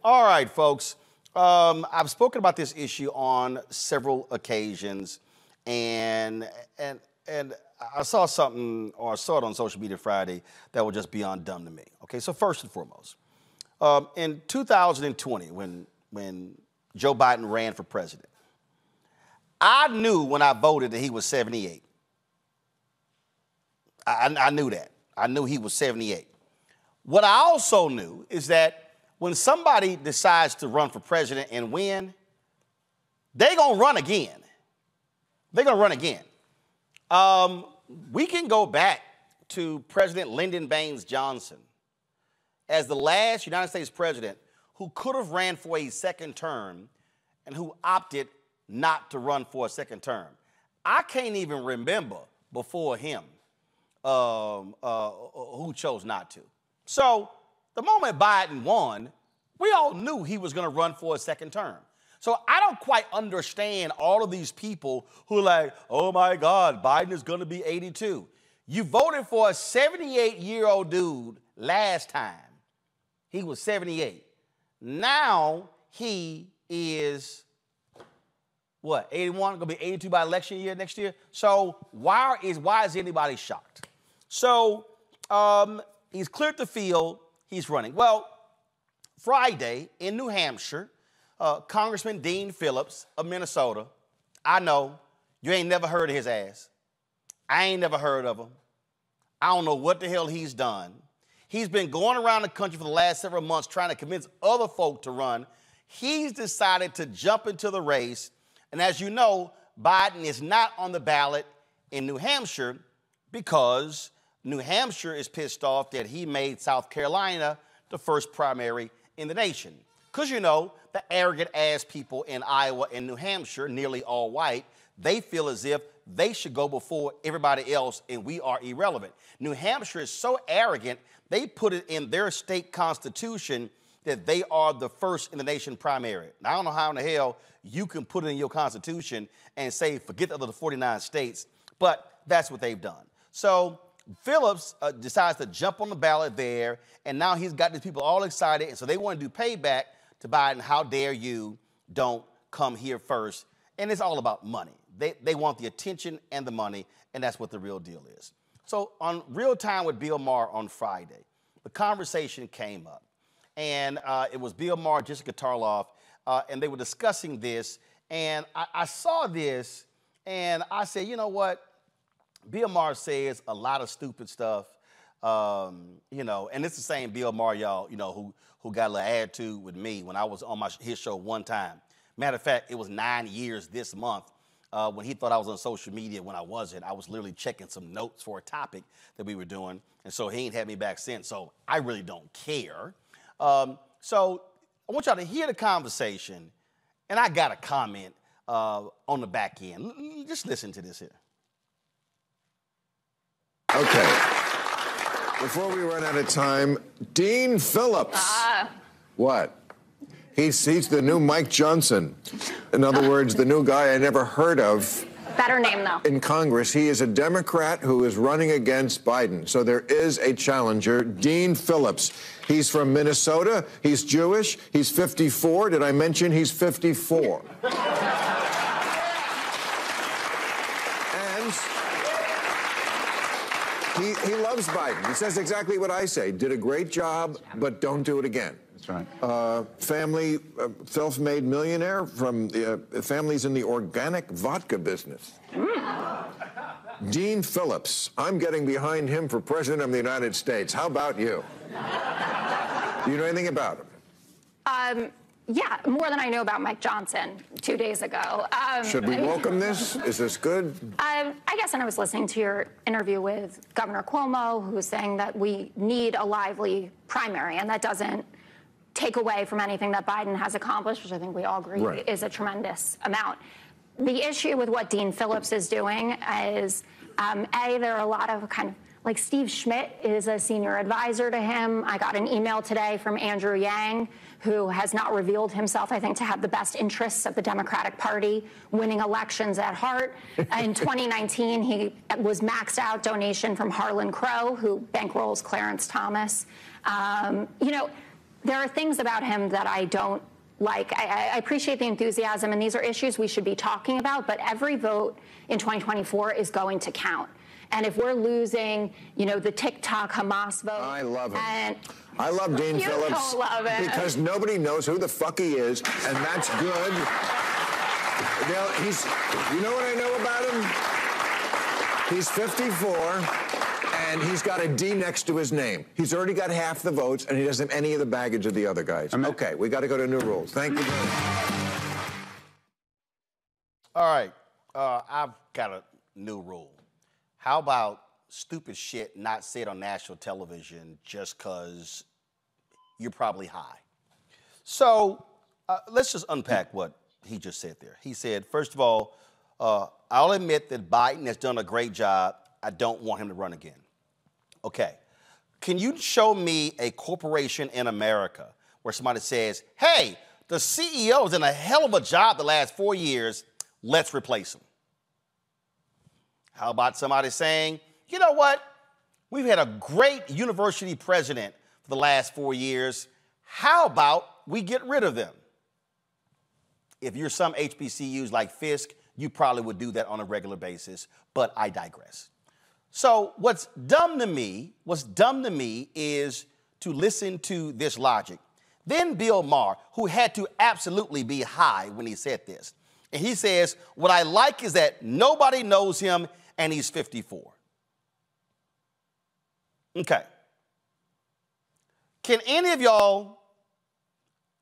All right, folks. I've spoken about this issue on several occasions, and I saw something, or I saw it on social media Friday, that was just beyond dumb to me. Okay, so first and foremost, in 2020, when Joe Biden ran for president, I knew when I voted that he was 78. I knew that. I knew he was 78. What I also knew is that when somebody decides to run for president and win, they're going to run again. They're going to run again. We can go back to President Lyndon Baines Johnson as the last United States president who could have ran for a second term and who opted not to run for a second term. I can't even remember before him who chose not to. So the moment Biden won, we all knew he was going to run for a second term. So I don't quite understand all of these people who are like, oh my God, Biden is going to be 82. You voted for a 78-year-old dude last time. He was 78. Now he is, what, 81? Going to be 82 by election year next year? So why is anybody shocked? So he's cleared the field. He's running. Well, Friday in New Hampshire, Congressman Dean Phillips of Minnesota, I know you ain't never heard of his ass. I ain't never heard of him. I don't know what the hell he's done. He's been going around the country for the last several months trying to convince other folk to run. He's decided to jump into the race. And as you know, Biden is not on the ballot in New Hampshire because New Hampshire is pissed off that he made South Carolina the first primary in the nation. Because, you know, the arrogant-ass people in Iowa and New Hampshire, nearly all white, they feel as if they should go before everybody else and we are irrelevant. New Hampshire is so arrogant, they put it in their state constitution that they are the first in the nation primary. Now, I don't know how in the hell you can put it in your constitution and say, forget the other 49 states, but that's what they've done. So Phillips decides to jump on the ballot there, and now he's got these people all excited, and so they want to do payback to Biden. How dare you don't come here first? And it's all about money. They want the attention and the money, and that's what the real deal is. So on Real Time with Bill Maher on Friday, the conversation came up, and it was Bill Maher, Jessica Tarloff, and they were discussing this, and I saw this, and I said, you know what? Bill Maher says a lot of stupid stuff, you know, and it's the same Bill Maher, y'all, you know, who got a little attitude with me when I was on his show one time. Matter of fact, it was 9 years this month when he thought I was on social media when I wasn't. I was literally checking some notes for a topic that we were doing, and so he ain't had me back since, so I really don't care. So I want y'all to hear the conversation, and I got a comment on the back end. Just listen to this here. Okay. Before we run out of time, Dean Phillips. What? He's the new Mike Johnson. In other words, the new guy I never heard of. Better name, though. In Congress. He is a Democrat who is running against Biden. So there is a challenger, Dean Phillips. He's from Minnesota. He's Jewish. He's 54. Did I mention he's 54? He loves Biden. He says exactly what I say. Did a great job, but don't do it again. That's right. Family, self-made millionaire from families in the organic vodka business. Dean Phillips. I'm getting behind him for president of the United States. How about you? Do you know anything about him? Yeah, more than I know about Mike Johnson 2 days ago. Should we welcome this? Is this good? I guess, and I was listening to your interview with Governor Cuomo, who was saying that we need a lively primary, and that doesn't take away from anything that Biden has accomplished, which I think we all agree is a tremendous amount. The issue with what Dean Phillips is doing is, there are a lot of kind of, like Steve Schmidt is a senior advisor to him. I got an email today from Andrew Yang, who has not revealed himself, I think, to have the best interests of the Democratic Party winning elections at heart. In 2019, he was maxed out donation from Harlan Crow, who bankrolls Clarence Thomas. You know, there are things about him that I don't like. I appreciate the enthusiasm, and these are issues we should be talking about, but every vote in 2024 is going to count. And if we're losing, you know, the TikTok Hamas vote. I love him. And I love Dean you Phillips. don't love it. Because nobody knows who the fuck he is, and that's good. Now, you know what I know about him? He's 54, and he's got a D next to his name. He's already got half the votes, and he doesn't have any of the baggage of the other guys. Okay, we got to go to new rules. Thank you very much. All right, I've got a new rule. How about stupid shit not said on national television just because you're probably high? So let's just unpack what he just said there. He said, first of all, I'll admit that Biden has done a great job. I don't want him to run again. Okay. Can you show me a corporation in America where somebody says, hey, the CEO's done a hell of a job the last 4 years, let's replace him? How about somebody saying, you know what? We've had a great university president for the last 4 years. How about we get rid of them? If you're some HBCUs like Fisk, you probably would do that on a regular basis, but I digress. So what's dumb to me is to listen to this logic. Then Bill Maher, who had to absolutely be high when he said this, and he says, what I like is that nobody knows him and he's 54. Okay. Can any of y'all,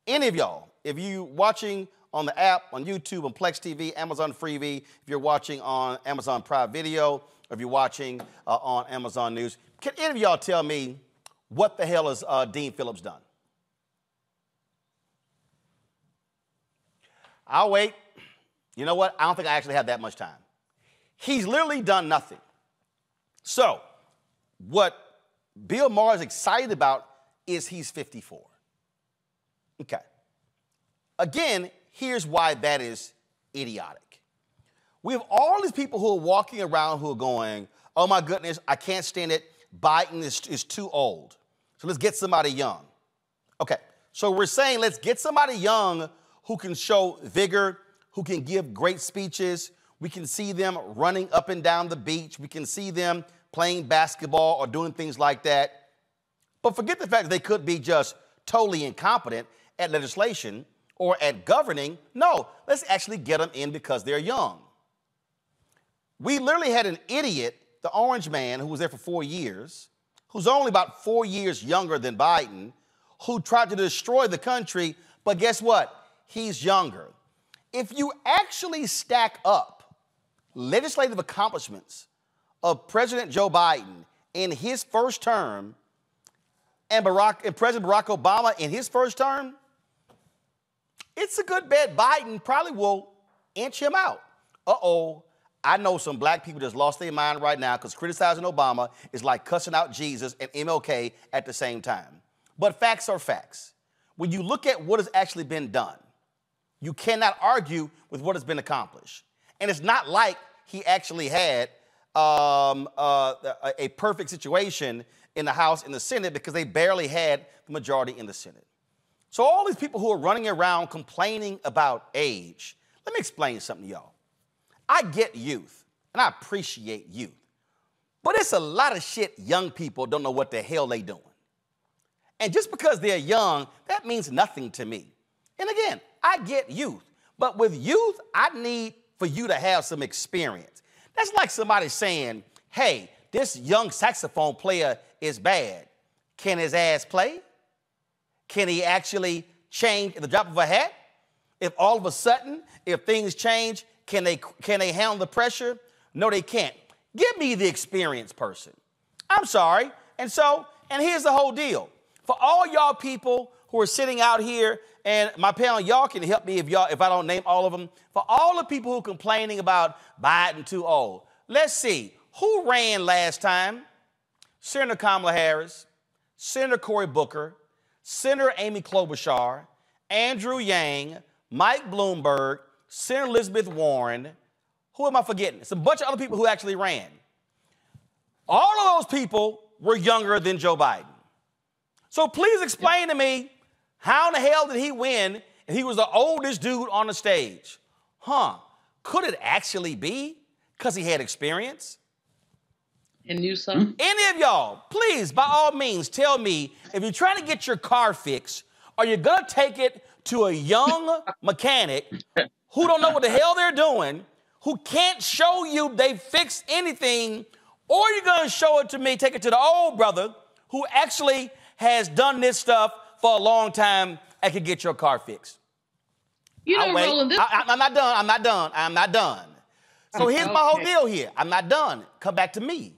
if you watching on the app, on YouTube, on Plex TV, Amazon Freevee, if you're watching on Amazon Prime Video, or if you're watching on Amazon News, can any of y'all tell me what the hell has Dean Phillips done? I'll wait. You know what? I don't think I actually have that much time. He's literally done nothing. So what Bill Maher is excited about is he's 54. Okay. Again, here's why that is idiotic. We have all these people who are walking around who are going, oh my goodness, I can't stand it. Biden is too old. So let's get somebody young. Okay. So we're saying let's get somebody young who can show vigor, who can give great speeches. We can see them running up and down the beach. We can see them playing basketball or doing things like that. But forget the fact that they could be just totally incompetent at legislation or at governing. No, let's actually get them in because they're young. We literally had an idiot, the orange man, who was there for 4 years, who's only about 4 years younger than Biden, who tried to destroy the country, but guess what? He's younger. If you actually stack up legislative accomplishments of President Joe Biden in his first term and President Barack Obama in his first term, it's a good bet Biden probably will inch him out. Uh-oh, I know some black people just lost their mind right now because criticizing Obama is like cussing out Jesus and MLK at the same time. But facts are facts. When you look at what has actually been done, you cannot argue with what has been accomplished. And it's not like he actually had a perfect situation in the House and the Senate because they barely had the majority in the Senate. So all these people who are running around complaining about age, let me explain something to y'all. I get youth, and I appreciate youth. But it's a lot of shit young people don't know what the hell they doing. And just because they're young, that means nothing to me. And again, I get youth. But with youth, I need for you to have some experience. That's like somebody saying, hey, this young saxophone player is bad. Can his ass play? Can he actually change at the drop of a hat? If all of a sudden, if things change, can they handle the pressure? No, they can't. Give me the experienced person. I'm sorry. And here's the whole deal. For all y'all people who are sitting out here, and my panel, y'all can help me if I don't name all of them. For all the people who are complaining about Biden too old, let's see. Who ran last time? Senator Kamala Harris, Senator Cory Booker, Senator Amy Klobuchar, Andrew Yang, Mike Bloomberg, Senator Elizabeth Warren. Who am I forgetting? It's a bunch of other people who actually ran. All of those people were younger than Joe Biden. So please explain to me How in the hell did he win if he was the oldest dude on the stage? Could it actually be because he had experience? And knew something? Any of y'all, please, by all means, tell me, if you're trying to get your car fixed, are you going to take it to a young mechanic who don't know what the hell they're doing, who can't show you they fixed anything, or you're going to show it to me, take it to the old brother who actually has done this stuff for a long time and can get your car fixed? You know, Roland, I'm not done. So here's my whole deal here. I'm not done. Come back to me.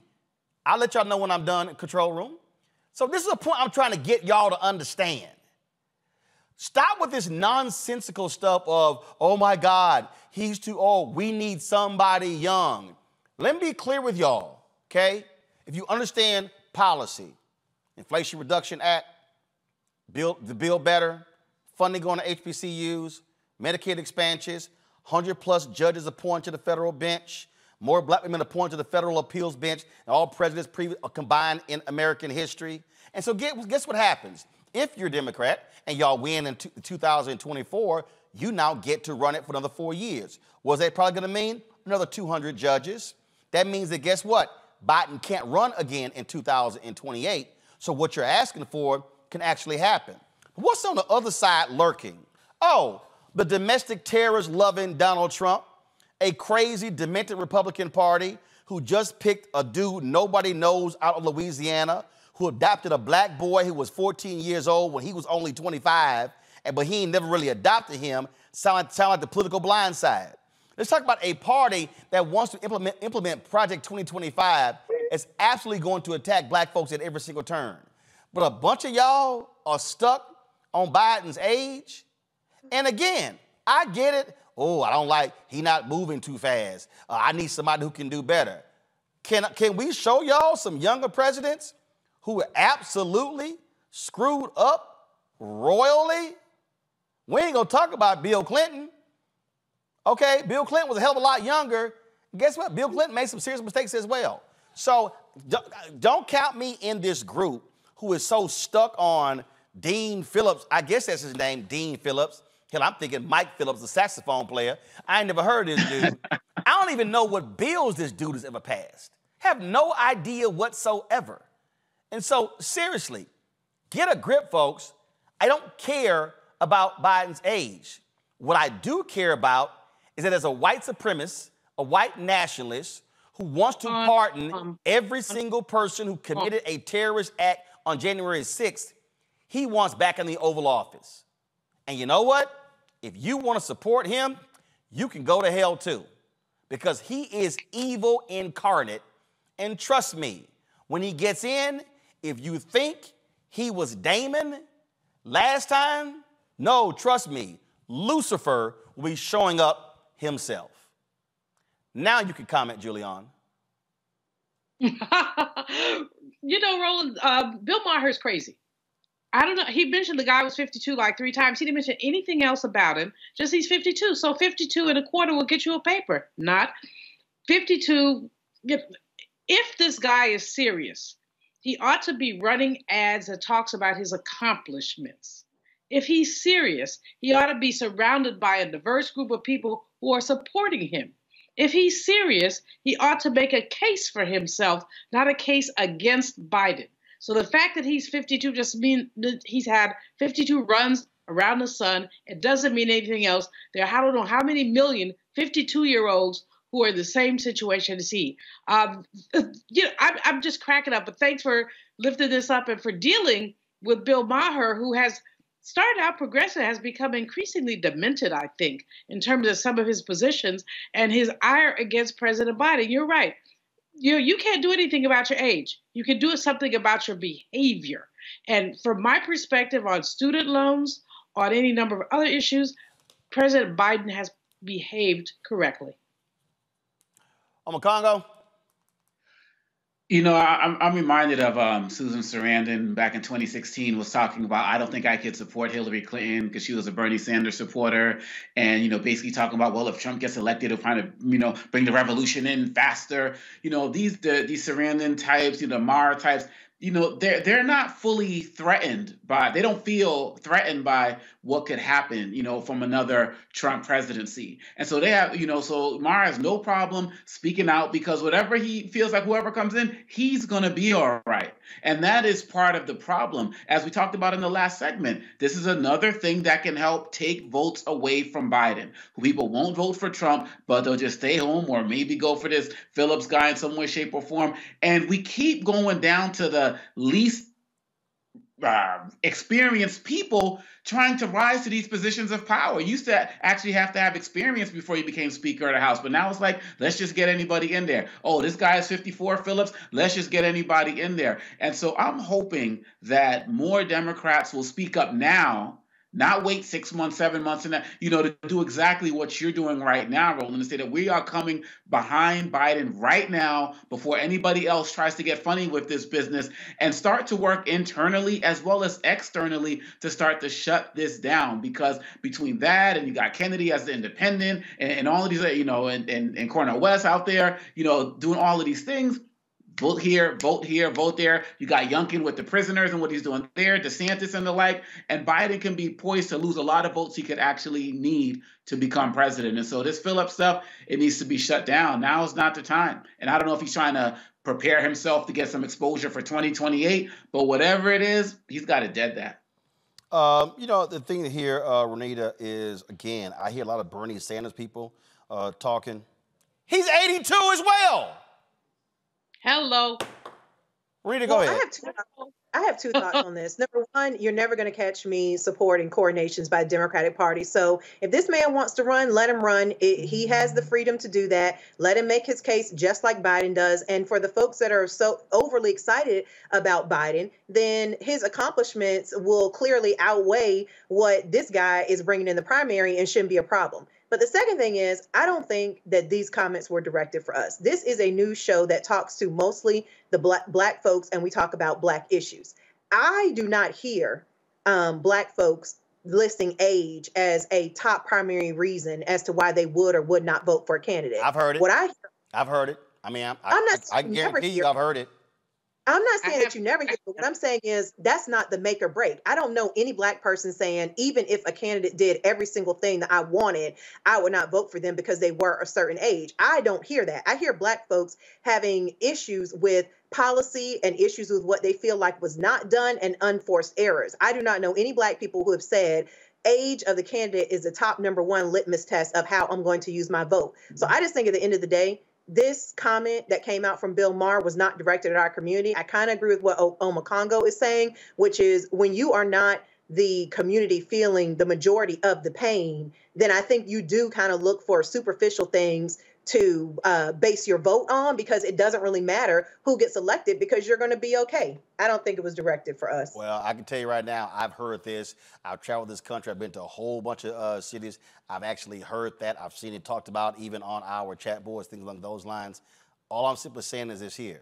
I'll let y'all know when I'm done in control room. So this is a point I'm trying to get y'all to understand. Stop with this nonsensical stuff of, oh my God, he's too old. We need somebody young. Let me be clear with y'all, okay? If you understand policy, Inflation Reduction Act, the Build Better, funding going to HBCUs, Medicaid expansions, 100+ judges appointed to the federal bench, more black women appointed to the federal appeals bench than all presidents combined in American history. And so guess what happens? If you're a Democrat and y'all win in 2024, you now get to run it for another 4 years. What's that probably going to mean? Another 200 judges. That means that guess what? Biden can't run again in 2028. So what you're asking for can actually happen. What's on the other side lurking? Oh, the domestic terrorist-loving Donald Trump, a crazy, demented Republican Party who just picked a dude nobody knows out of Louisiana, who adopted a black boy who was 14 years old when he was only 25, but he ain't never really adopted him. Sound like the political blind side. Let's talk about a party that wants to implement Project 2025. It's absolutely going to attack black folks at every single turn. But a bunch of y'all are stuck on Biden's age. And again, I get it. Oh, I don't like, he not moving too fast. I need somebody who can do better. Can we show y'all some younger presidents who were absolutely screwed up royally? We ain't gonna talk about Bill Clinton. Okay, Bill Clinton was a hell of a lot younger. Guess what? Bill Clinton made some serious mistakes as well. So don't count me in this group who is so stuck on Dean Phillips. I guess that's his name, Dean Phillips. Hell, I'm thinking Mike Phillips, the saxophone player. I ain't never heard of this dude. I don't even know what bills this dude has ever passed. Have no idea whatsoever. And so, seriously, get a grip, folks. I don't care about Biden's age. What I do care about is that as a white supremacist, a white nationalist who wants to pardon every single person who committed a terrorist act on January 6th, he wants back in the Oval Office. And you know what? If you want to support him, you can go to hell too, because he is evil incarnate. And trust me, when he gets in, if you think he was Damon last time, no, trust me, Lucifer will be showing up himself. Now you can comment, Julian. You know, Roland, Bill Maher's crazy. I don't know. He mentioned the guy was 52 like 3 times. He didn't mention anything else about him. Just he's 52. So 52 and a quarter will get you a paper. Not 52. If this guy is serious, he ought to be running ads that talks about his accomplishments. If he's serious, he ought to be surrounded by a diverse group of people who are supporting him. If he's serious, he ought to make a case for himself, not a case against Biden. So the fact that he's 52 just means that he's had 52 runs around the sun. It doesn't mean anything else. There are I don't know how many million 52-year-olds who are in the same situation as he. I'm just cracking up. But thanks for lifting this up and for dealing with Bill Maher, who has started out progressive, has become increasingly demented, I think, in terms of some of his positions and his ire against President Biden. You're right. You can't do anything about your age. You can do something about your behavior. And from my perspective on student loans, on any number of other issues, President Biden has behaved correctly. Congo. You know, I'm reminded of Susan Sarandon back in 2016 was talking about, I don't think I could support Hillary Clinton because she was a Bernie Sanders supporter. And, you know, basically talking about, well, if Trump gets elected, it'll kind of, you know, bring the revolution in faster. You know, these Sarandon types, you know, Maher types, they're not fully threatened by, they don't feel threatened by what could happen, from another Trump presidency. And so they have, so Maher has no problem speaking out because whatever he feels like, whoever comes in, he's going to be all right. And that is part of the problem. As we talked about in the last segment, this is another thing that can help take votes away from Biden. People won't vote for Trump, but they'll just stay home or maybe go for this Phillips guy in some way, shape, or form. And we keep going down to the least experienced people trying to rise to these positions of power. You used to actually have to have experience before you became Speaker of the House, but now it's like, let's just get anybody in there. Oh, this guy is 54, Phillips, let's just get anybody in there. And so I'm hoping that more Democrats will speak up now, not wait 6 months, 7 months, and to do exactly what you're doing right now, Roland, and say that we are coming behind Biden right now before anybody else tries to get funny with this business, and start to work internally as well as externally to start to shut this down. Because between that and you got Kennedy as the independent and all of these, and Cornel West out there, doing all of these things. Vote here, vote there. You got Youngkin with the prisoners and what he's doing there, DeSantis and the like. And Biden can be poised to lose a lot of votes he could actually need to become president. And so this Phillips stuff, it needs to be shut down. Now is not the time. And I don't know if he's trying to prepare himself to get some exposure for 2028, but whatever it is, he's got to dead that. The thing here, Renita, is, again, I hear a lot of Bernie Sanders people talking. He's 82 as well. Hello. Rita, go ahead. I have two thoughts on this. Number one, you're never going to catch me supporting coronations by the Democratic Party. So if this man wants to run, let him run. He has the freedom to do that. Let him make his case just like Biden does. And for the folks that are so overly excited about Biden, then his accomplishments will clearly outweigh what this guy is bringing in the primary and shouldn't be a problem. But the second thing is, I don't think that these comments were directed for us. This is a news show that talks to mostly the black folks, and we talk about black issues. I do not hear black folks listing age as a top primary reason as to why they would or would not vote for a candidate. I've heard it. I've heard it. I mean, I guarantee you I've heard it. I'm not saying that you never hear, but what I'm saying is that's not the make or break. I don't know any black person saying, even if a candidate did every single thing that I wanted, I would not vote for them because they were a certain age. I don't hear that. I hear black folks having issues with policy and issues with what they feel like was not done and unforced errors. I do not know any black people who have said age of the candidate is the top #1 litmus test of how I'm going to use my vote. So I just think at the end of the day, this comment that came out from Bill Maher was not directed at our community. I kind of agree with what Oma Congo is saying, which is when you are not the community feeling the majority of the pain, then I think you do kind of look for superficial things to base your vote on, because it doesn't really matter who gets elected because you're going to be okay. I don't think it was directed for us. Well, I can tell you right now, I've heard this. I've traveled this country. I've been to a whole bunch of cities. I've actually heard that. I've seen it talked about even on our chat boards, things along those lines. All I'm simply saying is this here.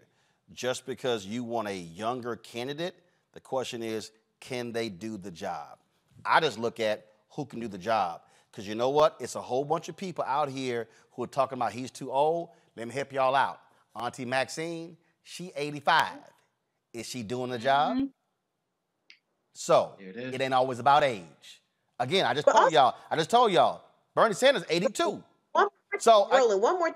Just because you want a younger candidate, the question is, can they do the job? I just look at who can do the job. Because you know what? It's a whole bunch of people out here who are talking about he's too old. Let me help y'all out. Auntie Maxine, she 85. Is she doing the job? Mm-hmm. So it ain't always about age. Again, I just told y'all. Bernie Sanders 82. Roland, one more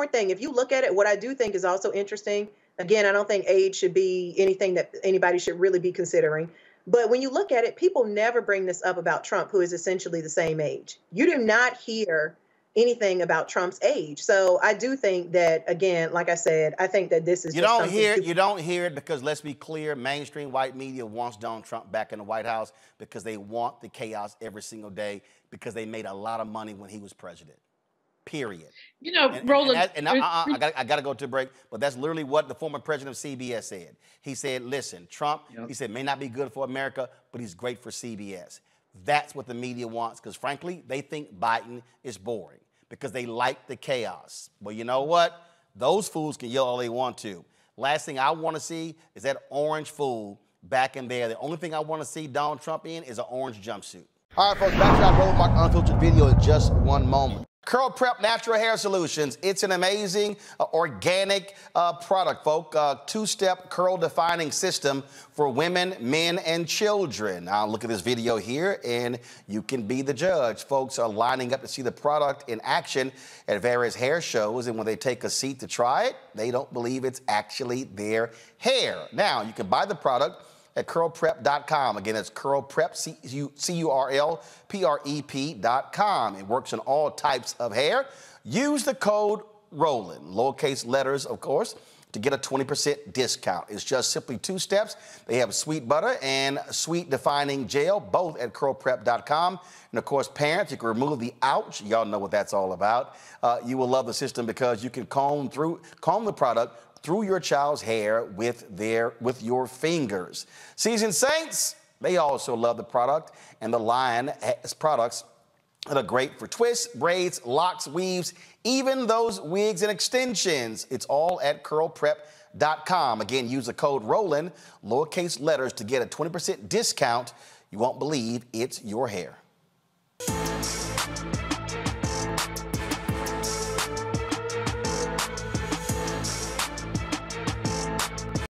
thing. If you look at it, what I do think is also interesting. Again, I don't think age should be anything that anybody should really be considering. But when you look at it, people never bring this up about Trump, who is essentially the same age. You do not hear anything about Trump's age. So I do think that, again, like I said, I think that this is you don't hear it because, let's be clear, mainstream white media wants Donald Trump back in the White House because they want the chaos every single day because they made a lot of money when he was president. Period. Roland. I got to go to a break, but that's literally what the former president of CBS said. He said, listen, Trump, he said, may not be good for America, but he's great for CBS. That's what the media wants because, frankly, they think Biden is boring because they like the chaos. Well, you know what? Those fools can yell all they want to. Last thing I want to see is that orange fool back in there. The only thing I want to see Donald Trump in is an orange jumpsuit. All right, folks, back to our Roland Mark Unfiltered video in just one moment. Curl Prep Natural Hair Solutions. It's an amazing organic product, folk. Two-step curl defining system for women, men, and children. Now look at this video here and you can be the judge. Folks are lining up to see the product in action at various hair shows, and when they take a seat to try it, they don't believe it's actually their hair. Now you can buy the product at curlprep.com. Again, it's curlprep, curlprep.com. It works on all types of hair. Use the code ROLAND, lowercase letters, of course, to get a 20% discount. It's just simply 2 steps. They have sweet butter and sweet defining gel, both at curlprep.com. And of course, parents, you can remove the ouch. Y'all know what that's all about. You will love the system because you can comb the product through your child's hair with your fingers. Seasoned Saints, they also love the product, and the line has products that are great for twists, braids, locks, weaves, even those wigs and extensions. It's all at curlprep.com. Again, use the code ROLAND, lowercase letters, to get a 20% discount. You won't believe it's your hair.